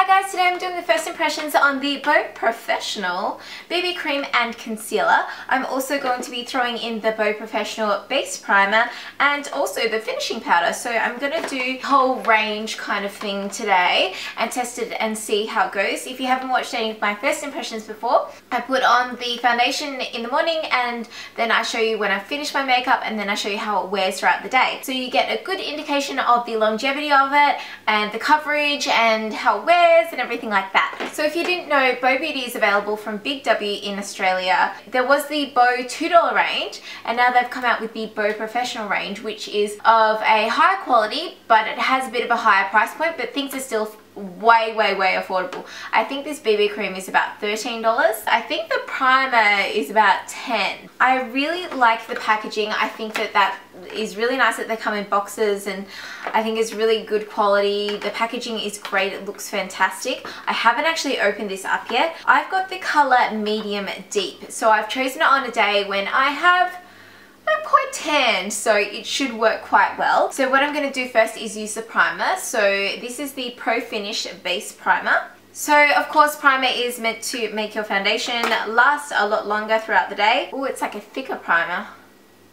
Hi guys, today I'm doing the first impressions on the Boe Professional BB Cream and Concealer. I'm also going to be throwing in the Boe Professional Base Primer and also the finishing powder. So I'm going to do whole range kind of thing today and test it and see how it goes. If you haven't watched any of my first impressions before, I put on the foundation in the morning and then I show you when I finish my makeup and then I show you how it wears throughout the day. So you get a good indication of the longevity of it and the coverage and how it wears and everything like that. So if you didn't know, Boe Beauty is available from Big W in Australia. There was the Boe $2 range and now they've come out with the Boe Professional range, which is of a higher quality but it has a bit of a higher price point, but things are still way affordable. I think this BB cream is about $13. I think the primer is about $10. I really like the packaging. I think that is really nice that they come in boxes and I think it's really good quality. The packaging is great. It looks fantastic. I haven't actually opened this up yet. I've got the color medium deep, so I've chosen it on a day when I'm quite tan, so it should work quite well. So what I'm going to do first is use the primer. So this is the Pro Finish Base Primer. So of course primer is meant to make your foundation last a lot longer throughout the day. Oh, it's like a thicker primer.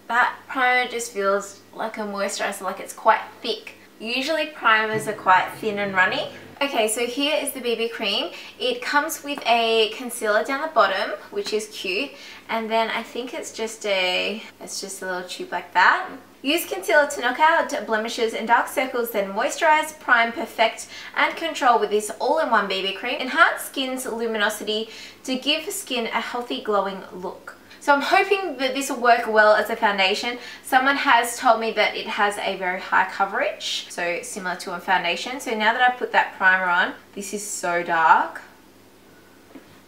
That primer just feels like a moisturizer, like it's quite thick. Usually primers are quite thin and runny. Okay, so here is the BB cream. It comes with a concealer down the bottom, which is cute, and then I think it's just a little tube like that. Use concealer to knock out blemishes and dark circles, then moisturize, prime, perfect, and control with this all-in-one BB cream. Enhance skin's luminosity to give skin a healthy, glowing look. So I'm hoping that this will work well as a foundation. Someone has told me that it has a very high coverage, so similar to a foundation. So now that I've put that primer on, this is so dark.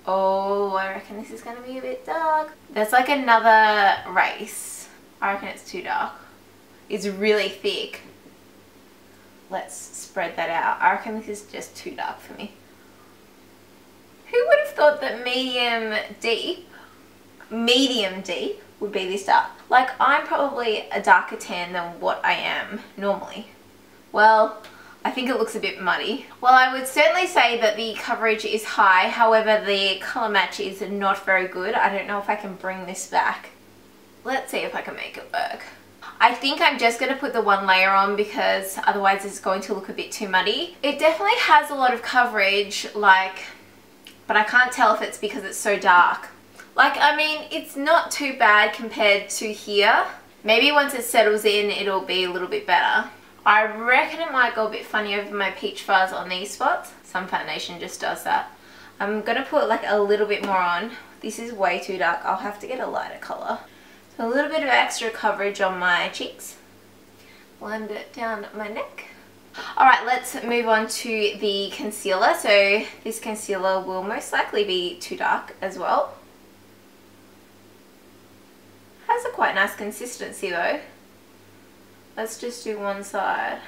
Oh, I reckon this is going to be a bit dark. That's like another race. I reckon it's too dark. It's really thick. Let's spread that out. I reckon this is just too dark for me. Who would have thought that medium deep would be this dark? Like, I'm probably a darker tan than what I am normally. Well, I think it looks a bit muddy. Well, I would certainly say that the coverage is high, however the color match is not very good. I don't know if I can bring this back. Let's see if I can make it work. I think I'm just going to put the one layer on because otherwise it's going to look a bit too muddy. It definitely has a lot of coverage, but I can't tell if it's because it's so dark. I mean, it's not too bad compared to here. Maybe once it settles in, it'll be a little bit better. I reckon it might go a bit funny over my peach fuzz on these spots. Some foundation just does that. I'm going to put like a little bit more on. This is way too dark. I'll have to get a lighter color. So a little bit of extra coverage on my cheeks. Blend it down my neck. Alright, let's move on to the concealer. So this concealer will most likely be too dark as well. Has a quite nice consistency though. Let's just do one side.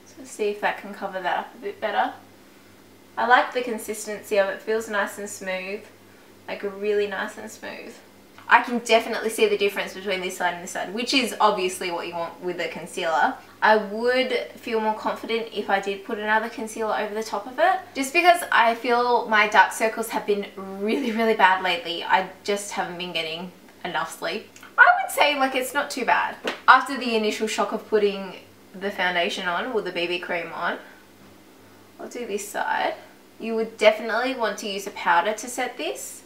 So let's see if that can cover that up a bit better. I like the consistency of it. It feels nice and smooth. Like really nice and smooth. I can definitely see the difference between this side and this side, which is obviously what you want with a concealer. I would feel more confident if I did put another concealer over the top of it, just because I feel my dark circles have been really bad lately. I just haven't been getting enough sleep. I would say like it's not too bad. After the initial shock of putting the foundation on or the BB cream on, I'll do this side. You would definitely want to use a powder to set this.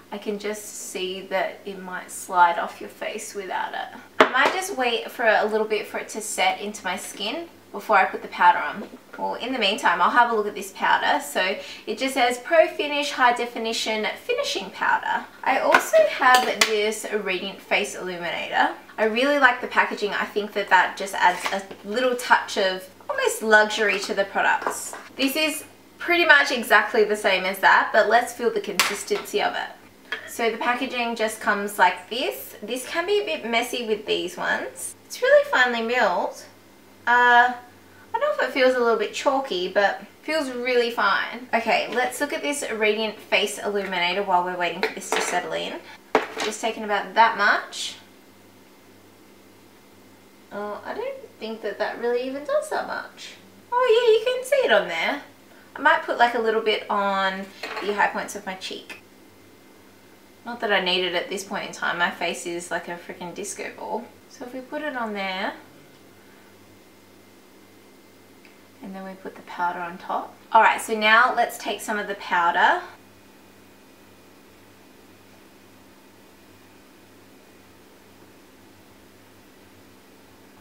I can just see that it might slide off your face without it. I might just wait for a little bit for it to set into my skin before I put the powder on. Well, in the meantime, I'll have a look at this powder. So it just says Pro Finish High Definition Finishing Powder. I also have this Radiant Face Illuminator. I really like the packaging. I think that just adds a little touch of almost luxury to the products. This is pretty much exactly the same as that, but let's feel the consistency of it. So the packaging just comes like this. This can be a bit messy with these ones. It's really finely milled. I don't know if it feels a little bit chalky, but feels really fine. Okay, let's look at this Radiant Face Illuminator while we're waiting for this to settle in. Just taking about that much. Oh, I don't think that that really even does that much. Oh yeah, you can see it on there. I might put like a little bit on the high points of my cheek. Not that I need it at this point in time. My face is like a freaking disco ball. So if we put it on there, and then we put the powder on top. Alright, so now let's take some of the powder.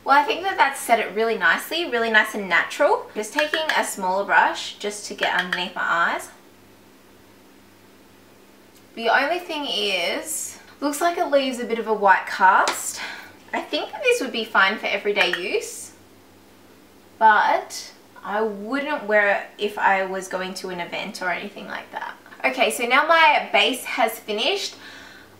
Well, I think that that's set it really nicely, really nice and natural. Just taking a smaller brush just to get underneath my eyes. The only thing is, looks like it leaves a bit of a white cast. I think that this would be fine for everyday use, but I wouldn't wear it if I was going to an event or anything like that. Okay, so now my base has finished.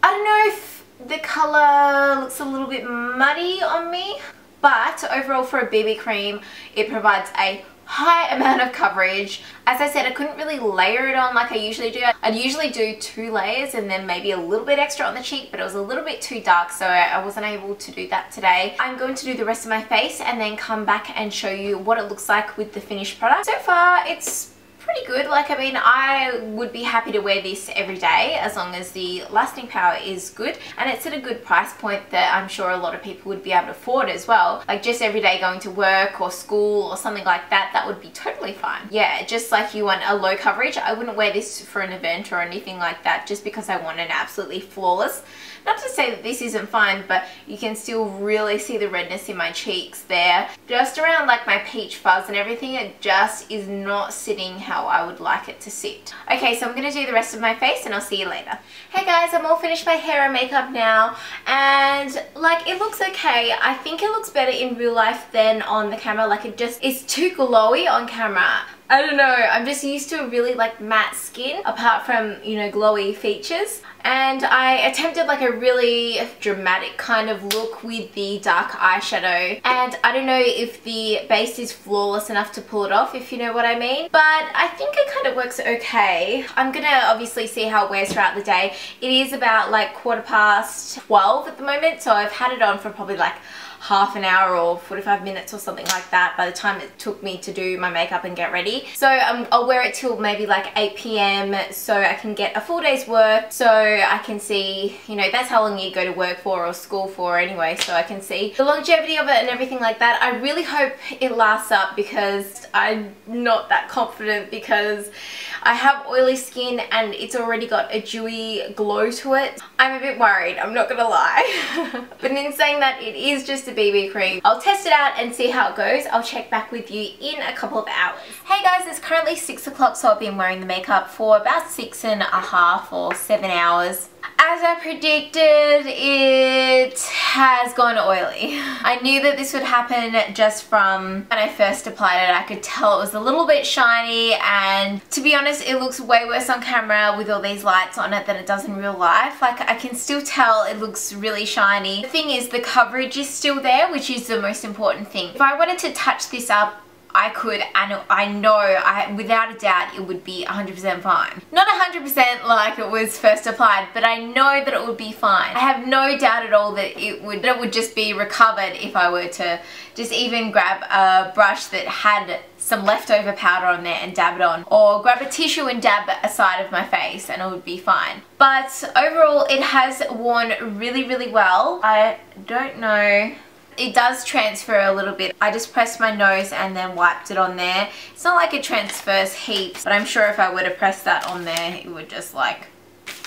I don't know if the colour looks a little bit muddy on me, but overall for a BB cream, it provides a high amount of coverage. As I said, I couldn't really layer it on like I usually do. I'd usually do 2 layers and then maybe a little bit extra on the cheek, but it was a little bit too dark, so I wasn't able to do that today. I'm going to do the rest of my face and then come back and show you what it looks like with the finished product. So far, it's pretty good. Like, I mean, I would be happy to wear this every day as long as the lasting power is good, and it's at a good price point that I'm sure a lot of people would be able to afford as well. Like, just every day going to work or school or something like that, that would be totally fine. Yeah, just like you want a low coverage, I wouldn't wear this for an event or anything like that just because I want an absolutely flawless. Not to say that this isn't fine, but you can still really see the redness in my cheeks there. Just around like my peach fuzz and everything, it just is not sitting how I would like it to sit. Okay, so I'm going to do the rest of my face and I'll see you later. Hey guys, I'm all finished my hair and makeup now, and like, it looks okay. I think it looks better in real life than on the camera. Like, it just is too glowy on camera. I don't know, I'm just used to a really like matte skin apart from, you know, glowy features, and I attempted like a really dramatic kind of look with the dark eyeshadow, and I don't know if the base is flawless enough to pull it off, if you know what I mean, but I think it kind of works okay. I'm gonna obviously see how it wears throughout the day. It is about like 12:15 at the moment, so I've had it on for probably like half an hour or 45 minutes or something like that by the time it took me to do my makeup and get ready. So I'll wear it till maybe like 8 PM so I can get a full day's work, so I can see, you know, that's how long you go to work for or school for anyway, so I can see the longevity of it and everything like that. I really hope it lasts up because I'm not that confident, because I have oily skin and it's already got a dewy glow to it. I'm a bit worried, I'm not gonna lie. But in saying that, it is just a BB cream. I'll test it out and see how it goes. I'll check back with you in a couple of hours. Hey guys, it's currently 6 o'clock, so I've been wearing the makeup for about 6.5 or 7 hours. As I predicted, it has gone oily. I knew that this would happen just from when I first applied it. I could tell it was a little bit shiny, and to be honest, it looks way worse on camera with all these lights on it than it does in real life. Like, I can still tell it looks really shiny. The thing is, the coverage is still there, which is the most important thing. If I wanted to touch this up, I could, and I know, without a doubt, it would be 100% fine. Not 100% like it was first applied, but I know that it would be fine. I have no doubt at all that it would just be recovered if I were to just even grab a brush that had some leftover powder on there and dab it on, or grab a tissue and dab a side of my face, and it would be fine. But overall, it has worn really, really well. I don't know. It does transfer a little bit. I just pressed my nose and then wiped it on there. It's not like it transfers heaps, but I'm sure if I were to press that on there, it would just like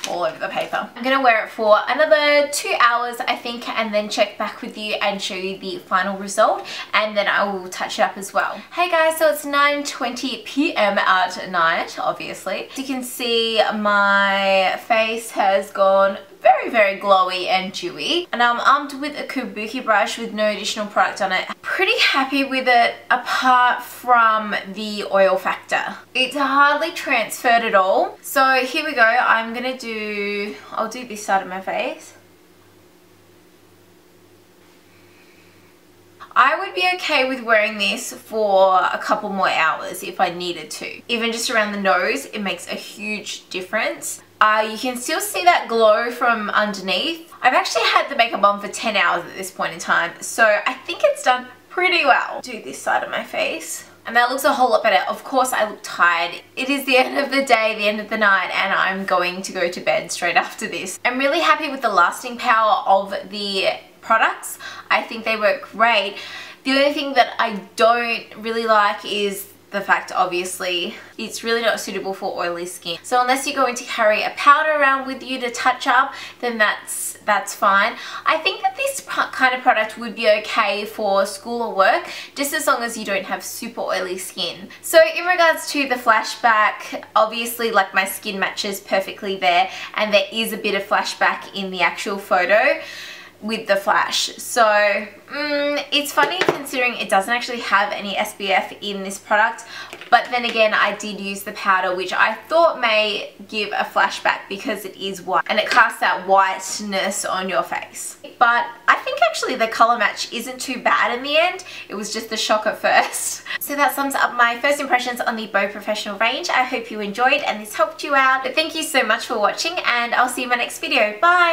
all over the paper. I'm gonna wear it for another 2 hours, I think, and then check back with you and show you the final result, and then I will touch it up as well. Hey guys, so it's 9:20 PM at night, obviously. As you can see, my face has gone very, very glowy and dewy, and I'm armed with a kabuki brush with no additional product on it. Pretty happy with it apart from the oil factor. It's hardly transferred at all. So here we go. I'll do this side of my face. I would be okay with wearing this for a couple more hours if I needed to. Even just around the nose, it makes a huge difference. You can still see that glow from underneath. I've actually had the makeup on for 10 hours at this point in time, so I think it's done pretty well. Do this side of my face. And that looks a whole lot better. Of course, I look tired. It is the end of the day, the end of the night, and I'm going to go to bed straight after this. I'm really happy with the lasting power of the products. I think they work great. The only thing that I don't really like is the fact, obviously, it's really not suitable for oily skin. So unless you're going to carry a powder around with you to touch up, then that's fine. I think that this kind of product would be okay for school or work, just as long as you don't have super oily skin. So in regards to the flashback, obviously, like, my skin matches perfectly there, and there is a bit of flashback in the actual photo with the flash. So it's funny considering it doesn't actually have any SPF in this product, but then again, I did use the powder, which I thought may give a flashback because it is white and it casts that whiteness on your face. But I think actually the color match isn't too bad in the end. It was just the shock at first. So that sums up my first impressions on the Boe Professional range. I hope you enjoyed and this helped you out. But thank you so much for watching, and I'll see you in my next video. Bye!